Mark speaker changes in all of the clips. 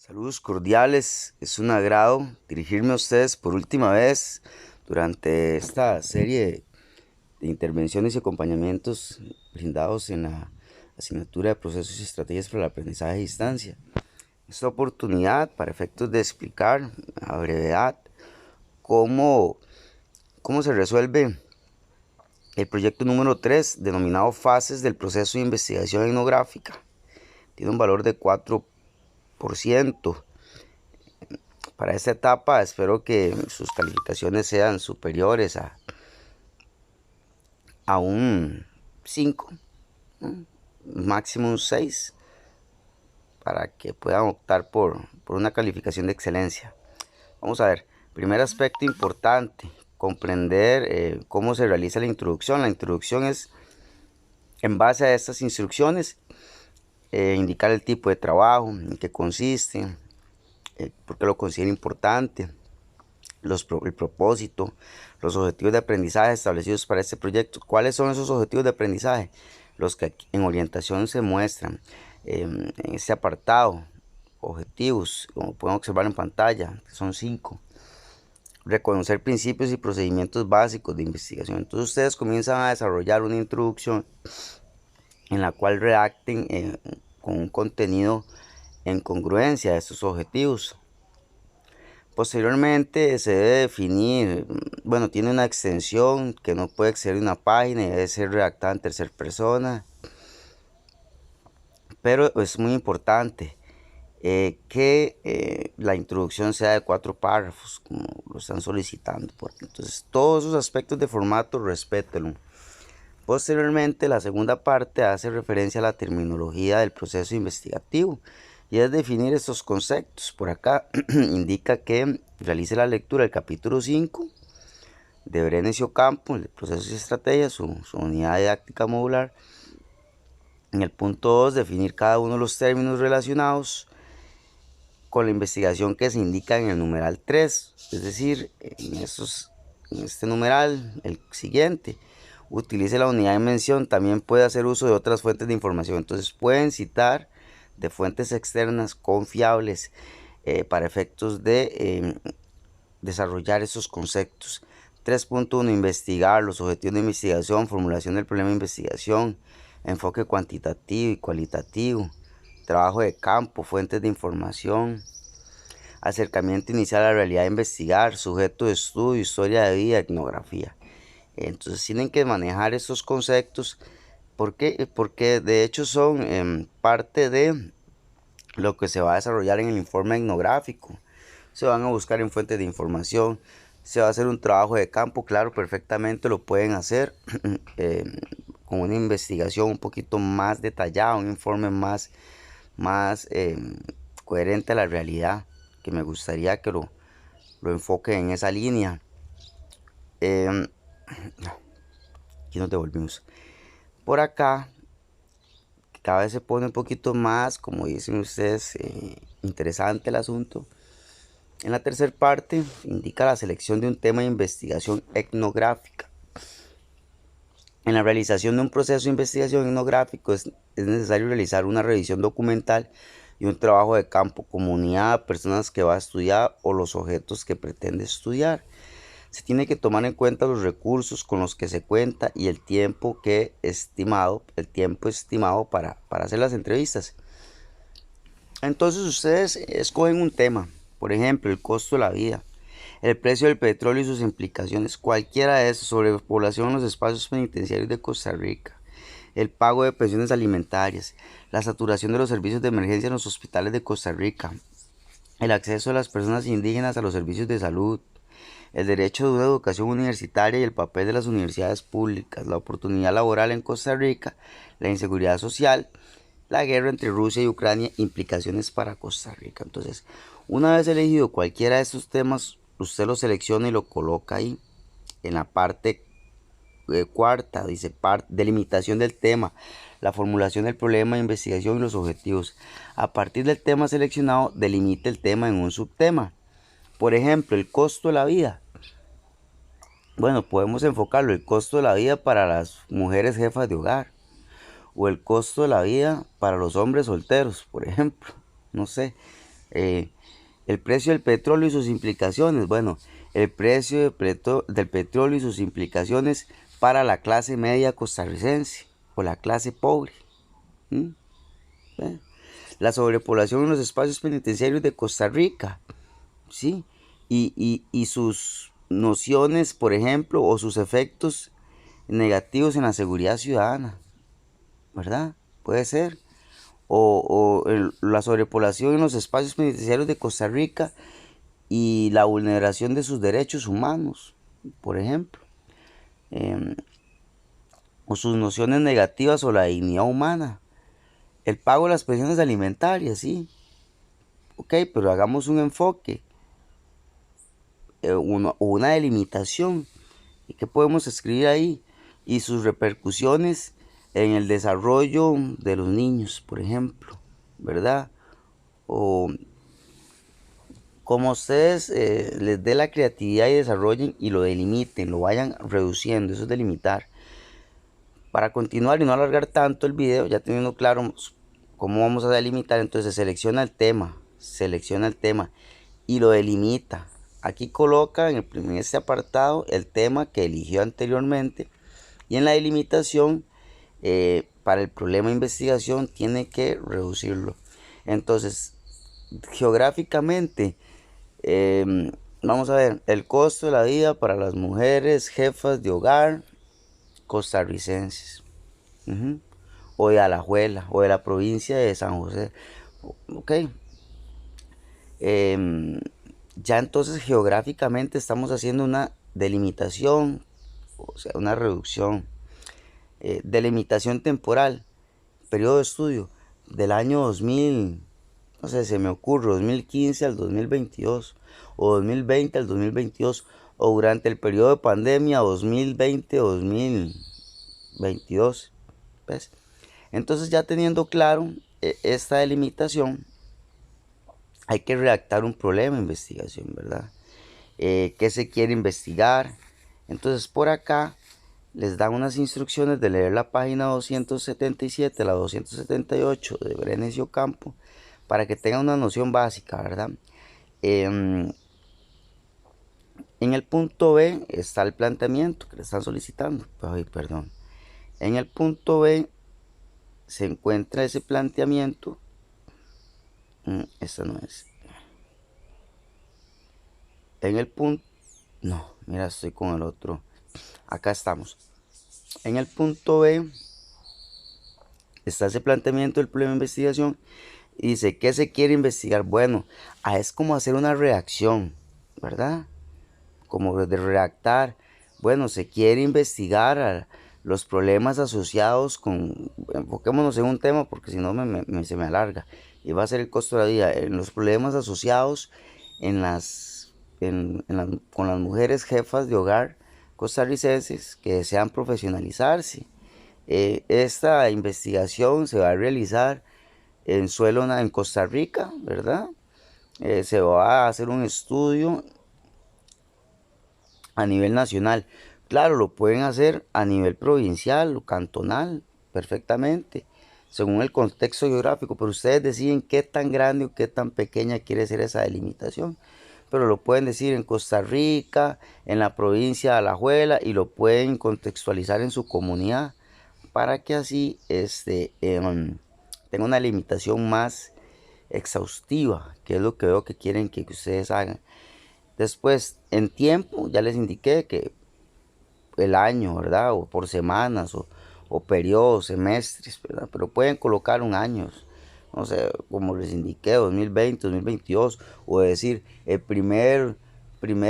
Speaker 1: Saludos cordiales, es un agrado dirigirme a ustedes por última vez durante esta serie de intervenciones y acompañamientos brindados en la asignatura de procesos y estrategias para el aprendizaje a distancia. Esta oportunidad para efectos de explicar a brevedad cómo, cómo se resuelve el proyecto número 3 denominado Fases del proceso de investigación etnográfica. Tiene un valor de 4%. Para esta etapa espero que sus calificaciones sean superiores a un 5, máximo un 6, para que puedan optar por una calificación de excelencia. Vamos a ver, primer aspecto importante, comprender cómo se realiza la introducción. La introducción es, en base a estas instrucciones, indicar el tipo de trabajo, en qué consiste, por qué lo considero importante, el propósito, los objetivos de aprendizaje establecidos para este proyecto. ¿Cuáles son esos objetivos de aprendizaje? Los que en orientación se muestran en este apartado. Objetivos, como pueden observar en pantalla, que son 5. Reconocer principios y procedimientos básicos de investigación. Entonces ustedes comienzan a desarrollar una introducción en la cual redacten con un contenido en congruencia a estos objetivos. Posteriormente se debe definir, bueno, tiene una extensión que no puede exceder una página y debe ser redactada en tercera persona. Pero es muy importante que la introducción sea de 4 párrafos, como lo están solicitando. Entonces, todos esos aspectos de formato, respétenlo. Posteriormente, la segunda parte hace referencia a la terminología del proceso investigativo y es definir estos conceptos. Por acá indica que realice la lectura del capítulo 5 de Brenes y Ocampo, el proceso y estrategia, su unidad didáctica modular. En el punto 2, definir cada uno de los términos relacionados con la investigación que se indica en el numeral 3, es decir, en este numeral, el siguiente. Utilice la unidad de mención, también puede hacer uso de otras fuentes de información. Entonces pueden citar de fuentes externas confiables para efectos de desarrollar esos conceptos. 3.1. Investigar los objetivos de investigación, formulación del problema de investigación, enfoque cuantitativo y cualitativo, trabajo de campo, fuentes de información, acercamiento inicial a la realidad de investigar, sujeto de estudio, historia de vida, etnografía. Entonces tienen que manejar estos conceptos. ¿Por qué? Porque de hecho son parte de lo que se va a desarrollar en el informe etnográfico. Se van a buscar en fuentes de información, se va a hacer un trabajo de campo, claro, perfectamente lo pueden hacer con una investigación un poquito más detallada, un informe más coherente a la realidad, que me gustaría que lo enfoquen en esa línea. Aquí nos devolvimos. Por acá, cada vez se pone un poquito más, como dicen ustedes, interesante el asunto. En la tercera parte, indica la selección de un tema de investigación etnográfica. En la realización de un proceso de investigación etnográfico es necesario realizar una revisión documental y un trabajo de campo, comunidad, personas que va a estudiar o los objetos que pretende estudiar. Se tiene que tomar en cuenta los recursos con los que se cuenta y el tiempo estimado para hacer las entrevistas. Entonces ustedes escogen un tema, por ejemplo, el costo de la vida, el precio del petróleo y sus implicaciones, cualquiera de esos, sobrepoblación en los espacios penitenciarios de Costa Rica, el pago de pensiones alimentarias, la saturación de los servicios de emergencia en los hospitales de Costa Rica, el acceso de las personas indígenas a los servicios de salud, el derecho de una educación universitaria y el papel de las universidades públicas, la oportunidad laboral en Costa Rica, la inseguridad social, la guerra entre Rusia y Ucrania, implicaciones para Costa Rica. Entonces, una vez elegido cualquiera de estos temas, usted lo selecciona y lo coloca ahí en la parte cuarta, dice delimitación del tema, la formulación del problema de investigación y los objetivos. A partir del tema seleccionado, delimite el tema en un subtema. Por ejemplo, el costo de la vida. Bueno, podemos enfocarlo, el costo de la vida para las mujeres jefas de hogar o el costo de la vida para los hombres solteros, por ejemplo, no sé, Eh, el precio del petróleo y sus implicaciones. Bueno, el precio del petróleo y sus implicaciones para la clase media costarricense o la clase pobre. ¿Mm? La sobrepoblación en los espacios penitenciarios de Costa Rica, ¿sí? Y sus nociones, por ejemplo, o sus efectos negativos en la seguridad ciudadana, ¿verdad? Puede ser. La sobrepoblación en los espacios penitenciarios de Costa Rica y la vulneración de sus derechos humanos, por ejemplo. Em, o sus nociones negativas sobre la dignidad humana. El pago de las pensiones alimentarias, sí. Ok, pero hagamos un enfoque, una delimitación. ¿Y qué podemos escribir ahí? Y sus repercusiones en el desarrollo de los niños, por ejemplo, ¿verdad? O como ustedes les dé la creatividad y desarrollen y lo delimiten, lo vayan reduciendo, eso es delimitar. Para continuar y no alargar tanto el video, ya teniendo claro cómo vamos a delimitar, entonces selecciona el tema y lo delimita. Aquí coloca en este apartado el tema que eligió anteriormente y en la delimitación para el problema de investigación tiene que reducirlo. Entonces, geográficamente, vamos a ver el costo de la vida para las mujeres jefas de hogar costarricenses. O de Alajuela, o de la provincia de San José. Ok. Ya entonces geográficamente estamos haciendo una delimitación, o sea, una reducción. Delimitación temporal, periodo de estudio del año 2000, no sé, se me ocurre, 2015 al 2022, o 2020 al 2022, o durante el periodo de pandemia 2020-2022. ¿Ves? Entonces ya teniendo claro esta delimitación, hay que redactar un problema de investigación, ¿verdad? ¿Qué se quiere investigar? Entonces por acá les dan unas instrucciones de leer la página 277, la 278 de Brenes y Ocampo, para que tengan una noción básica, ¿verdad? En el punto B está el planteamiento que le están solicitando. Ay, perdón. En el punto B se encuentra ese planteamiento. Esta no es. En el punto... No, mira, estoy con el otro. Acá estamos. En el punto B está ese planteamiento del problema de investigación. Y dice, ¿qué se quiere investigar? Bueno, es como hacer una reacción, ¿verdad? Como de redactar. Bueno, se quiere investigar los problemas asociados con... Enfoquémonos en un tema porque si no se me alarga. Y va a ser el costo de la vida. En los problemas asociados con las mujeres jefas de hogar costarricenses que desean profesionalizarse. Esta investigación se va a realizar en Costa Rica, ¿verdad? Se va a hacer un estudio a nivel nacional. Claro, lo pueden hacer a nivel provincial o cantonal, perfectamente, según el contexto geográfico, pero ustedes deciden qué tan grande o qué tan pequeña quiere ser esa delimitación. Pero lo pueden decir en Costa Rica, en la provincia de Alajuela y lo pueden contextualizar en su comunidad para que así tenga una limitación más exhaustiva, que es lo que veo que quieren que ustedes hagan. Después, en tiempo, ya les indiqué que el año, ¿verdad? O por semanas, o periodos, semestres, ¿verdad? Pero pueden colocar un año, no sé, como les indiqué, 2020, 2022, o decir el primer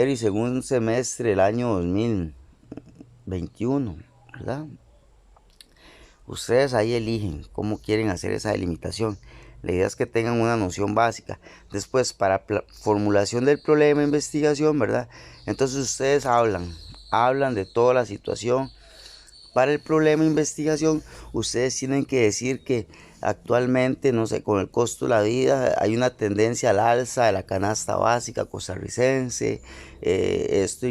Speaker 1: y segundo semestre del año 2021, ¿verdad? Ustedes ahí eligen cómo quieren hacer esa delimitación. La idea es que tengan una noción básica. Después, para formulación del problema de investigación, ¿verdad? Entonces ustedes hablan de toda la situación. Para el problema de investigación, ustedes tienen que decir que actualmente, no sé, con el costo de la vida, hay una tendencia al alza de la canasta básica costarricense. Esto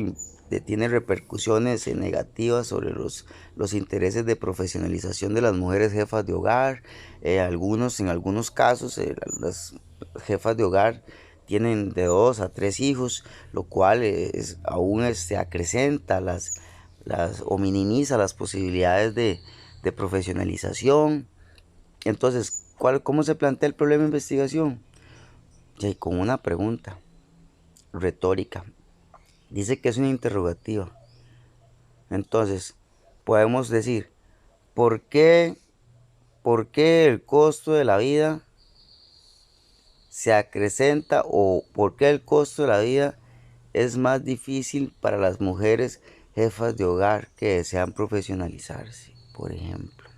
Speaker 1: tiene repercusiones negativas sobre los intereses de profesionalización de las mujeres jefas de hogar. En algunos casos, las jefas de hogar tienen de 2 a 3 hijos, lo cual aún acrecenta o minimiza las posibilidades de profesionalización. Entonces, ¿cómo se plantea el problema de investigación? Y con una pregunta retórica. Dice que es una interrogativa. Entonces, podemos decir, ¿por qué el costo de la vida se acrecenta, o por qué el costo de la vida es más difícil para las mujeres jefas de hogar que desean profesionalizarse, por ejemplo?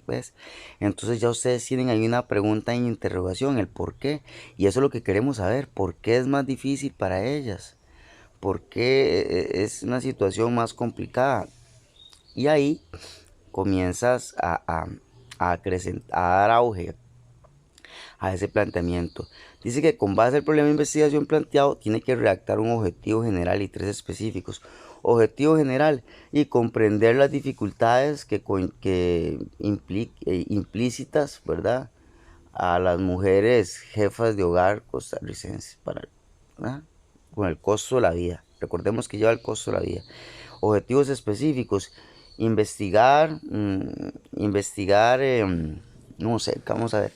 Speaker 1: ¿Ves? Entonces ya ustedes tienen ahí una pregunta en interrogación, el por qué. Y eso es lo que queremos saber, ¿por qué es más difícil para ellas? ¿Por qué es una situación más complicada? Y ahí comienzas a dar auge a ese planteamiento. Dice que con base al problema de investigación planteado, tiene que redactar un objetivo general y 3 específicos. Objetivo general: y comprender las dificultades implícitas, ¿verdad?, a las mujeres jefas de hogar costarricenses, ¿verdad?, con el costo de la vida. Recordemos que lleva el costo de la vida. Objetivos específicos: investigar, no sé, vamos a ver,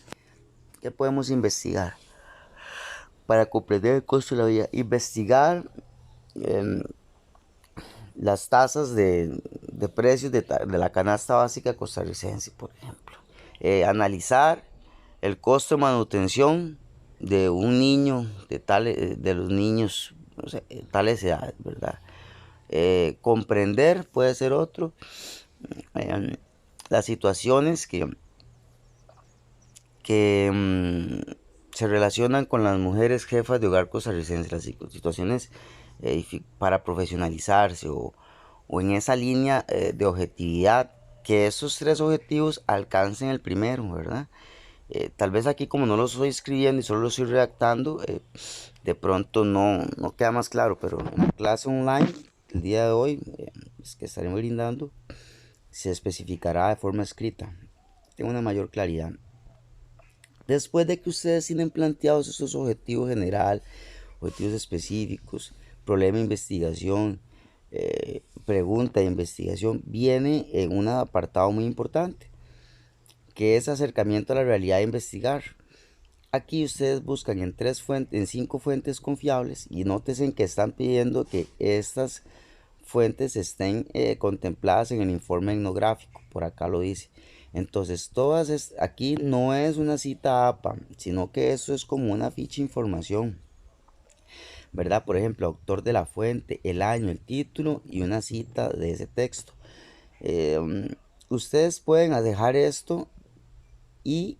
Speaker 1: ¿qué podemos investigar para comprender el costo de la vida? Investigar las tasas de precios de la canasta básica costarricense, por ejemplo. Analizar el costo de manutención de un niño, de los niños, no sé, tales edades, ¿verdad? Comprender puede ser otro. Las situaciones que se relacionan con las mujeres jefas de hogar costarricenses, las situaciones para profesionalizarse, o en esa línea de objetividad, que esos 3 objetivos alcancen el primero, ¿verdad? Tal vez aquí, como no lo estoy escribiendo y solo lo estoy redactando, de pronto no queda más claro, pero en la clase online el día de hoy que estaremos brindando, se especificará de forma escrita, tengo una mayor claridad. Después de que ustedes tienen planteados esos objetivos general, objetivos específicos, problema de investigación, pregunta de investigación, viene en un apartado muy importante, que es acercamiento a la realidad de investigar. Aquí ustedes buscan en 5 fuentes confiables, y nótense que están pidiendo que estas fuentes estén contempladas en el informe etnográfico, por acá lo dice. Entonces, aquí no es una cita APA, sino que eso es como una ficha de información, ¿verdad? Por ejemplo, autor de la fuente, el año, el título y una cita de ese texto. Ustedes pueden dejar esto y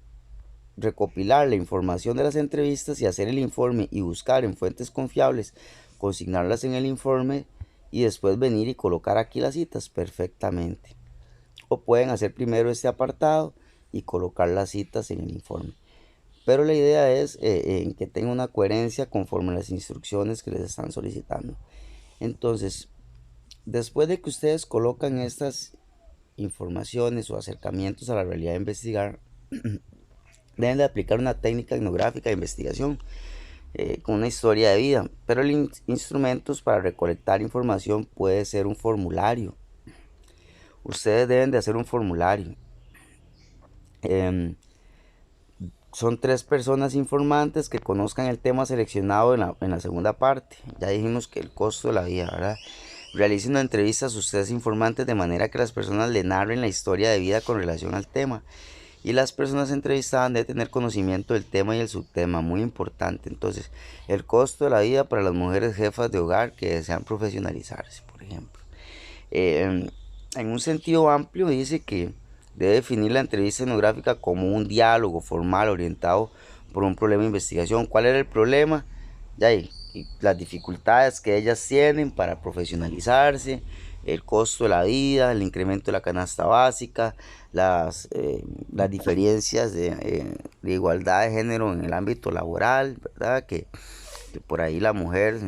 Speaker 1: recopilar la información de las entrevistas y hacer el informe y buscar en fuentes confiables, consignarlas en el informe y después venir y colocar aquí las citas perfectamente. O pueden hacer primero este apartado y colocar las citas en el informe. Pero la idea es en que tenga una coherencia conforme a las instrucciones que les están solicitando. Entonces, después de que ustedes colocan estas informaciones o acercamientos a la realidad de investigar, deben de aplicar una técnica etnográfica de investigación con una historia de vida. Pero el instrumentos para recolectar información puede ser un formulario. Ustedes deben de hacer un formulario. Son 3 personas informantes que conozcan el tema seleccionado en la segunda parte. Ya dijimos que el costo de la vida, ¿verdad? Realicen una entrevista a sus 3 informantes de manera que las personas le narren la historia de vida con relación al tema. Y las personas entrevistadas deben tener conocimiento del tema y el subtema, muy importante. Entonces, el costo de la vida para las mujeres jefas de hogar que desean profesionalizarse, por ejemplo. En un sentido amplio, dice que debe definir la entrevista etnográfica como un diálogo formal orientado por un problema de investigación. ¿Cuál era el problema? Y las dificultades que ellas tienen para profesionalizarse, el costo de la vida, el incremento de la canasta básica, las diferencias de igualdad de género en el ámbito laboral, ¿verdad? Que por ahí la mujer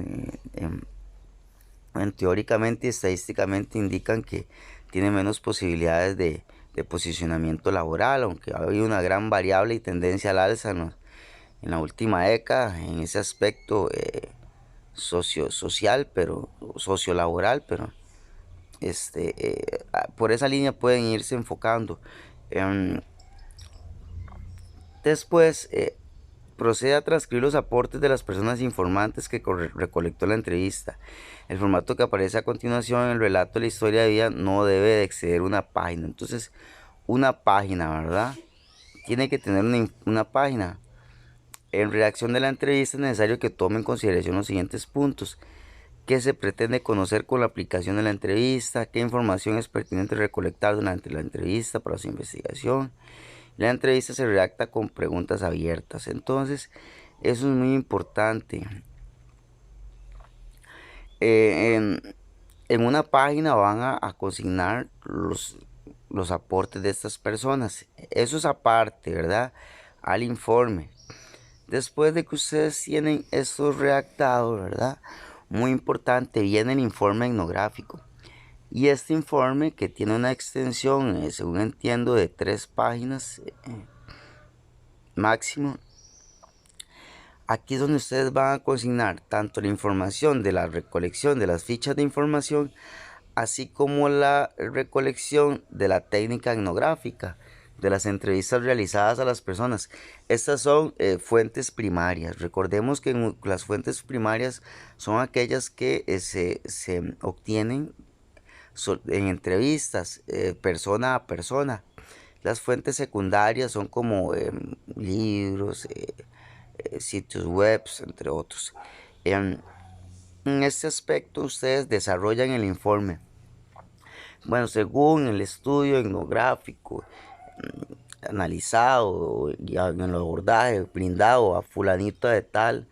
Speaker 1: bueno, teóricamente y estadísticamente indican que tiene menos posibilidades de posicionamiento laboral, aunque ha habido una gran variable y tendencia al alza en la última década en ese aspecto social, pero sociolaboral, pero por esa línea pueden irse enfocando. Em, Después, procede a transcribir los aportes de las personas informantes que recolectó la entrevista. El formato que aparece a continuación en el relato de la historia de vida no debe de exceder una página. Entonces, una página, ¿verdad? Tiene que tener una página. En redacción de la entrevista es necesario que tome en consideración los siguientes puntos. ¿Qué se pretende conocer con la aplicación de la entrevista? ¿Qué información es pertinente recolectar durante la entrevista para su investigación? La entrevista se redacta con preguntas abiertas. Entonces, eso es muy importante. En una página van a consignar los aportes de estas personas. Eso es aparte, ¿verdad? Al informe. Después de que ustedes tienen esto redactado, ¿verdad? Muy importante, viene el informe etnográfico. Y este informe, que tiene una extensión, según entiendo, de 3 páginas máximo. Aquí es donde ustedes van a consignar tanto la información de la recolección de las fichas de información, así como la recolección de la técnica etnográfica, de las entrevistas realizadas a las personas. Estas son fuentes primarias. Recordemos que las fuentes primarias son aquellas que se obtienen en entrevistas persona a persona. Las fuentes secundarias son como libros, sitios web, entre otros. En este aspecto ustedes desarrollan el informe. Bueno, según el estudio etnográfico analizado y en el abordaje brindado a fulanito de tal,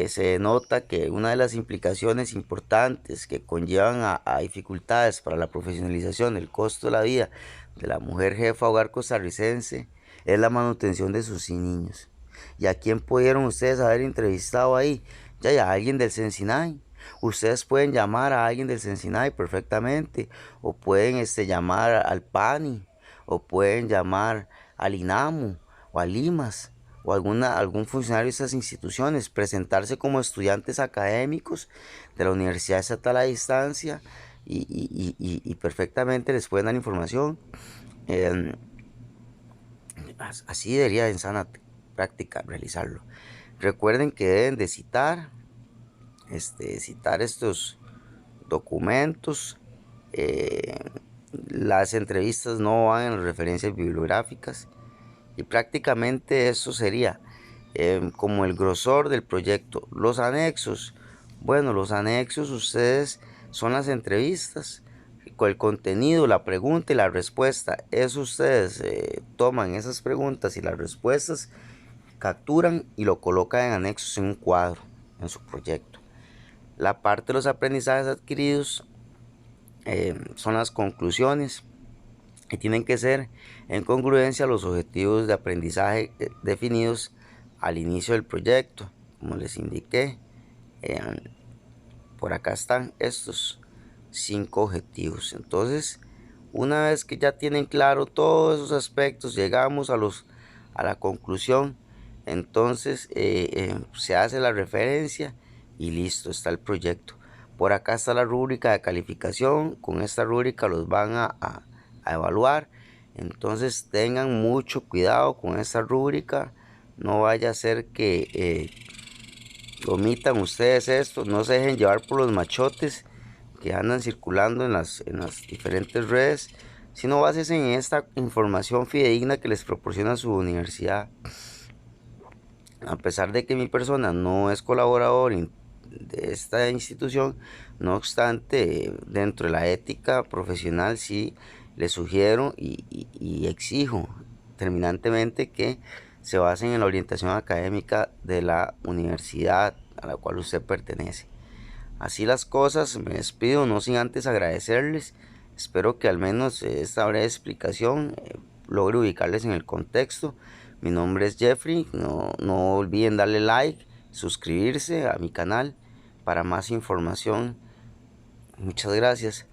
Speaker 1: se nota que una de las implicaciones importantes que conllevan a dificultades para la profesionalización del costo de la vida de la mujer jefa hogar costarricense es la manutención de sus niños. ¿Y a quién pudieron ustedes haber entrevistado ahí? Ya a alguien del Sensinay. Ustedes pueden llamar a alguien del Sensinay perfectamente, o pueden llamar al PANI, o pueden llamar al INAMU, o al IMAS, o algún funcionario de esas instituciones, presentarse como estudiantes académicos de la Universidad Estatal a Distancia y perfectamente les pueden dar información. Así debería en sana práctica realizarlo. Recuerden que deben de citar estos documentos. Las entrevistas no van en las referencias bibliográficas y prácticamente eso sería como el grosor del proyecto. Los anexos, bueno, los anexos ustedes son las entrevistas con el contenido, la pregunta y la respuesta. Eso ustedes toman esas preguntas y las respuestas, capturan y lo colocan en anexos en un cuadro en su proyecto. La parte de los aprendizajes adquiridos son las conclusiones y tienen que ser en congruencia a los objetivos de aprendizaje definidos al inicio del proyecto. Como les indiqué, por acá están estos 5 objetivos. Entonces, una vez que ya tienen claro todos esos aspectos, llegamos a la conclusión. Entonces se hace la referencia y listo, está el proyecto. Por acá está la rúbrica de calificación. Con esta rúbrica los van a evaluar. Entonces tengan mucho cuidado con esta rúbrica. No vaya a ser que omitan ustedes esto. No se dejen llevar por los machotes que andan circulando en las diferentes redes, sino básense en esta información fidedigna que les proporciona su universidad. A pesar de que mi persona no es colaborador de esta institución, no obstante, dentro de la ética profesional sí les sugiero y exijo terminantemente que se basen en la orientación académica de la universidad a la cual usted pertenece. Así las cosas, me despido no sin antes agradecerles. Espero que al menos esta breve explicación logre ubicarles en el contexto. Mi nombre es Jeffrey. No olviden darle like, suscribirse a mi canal para más información Muchas gracias.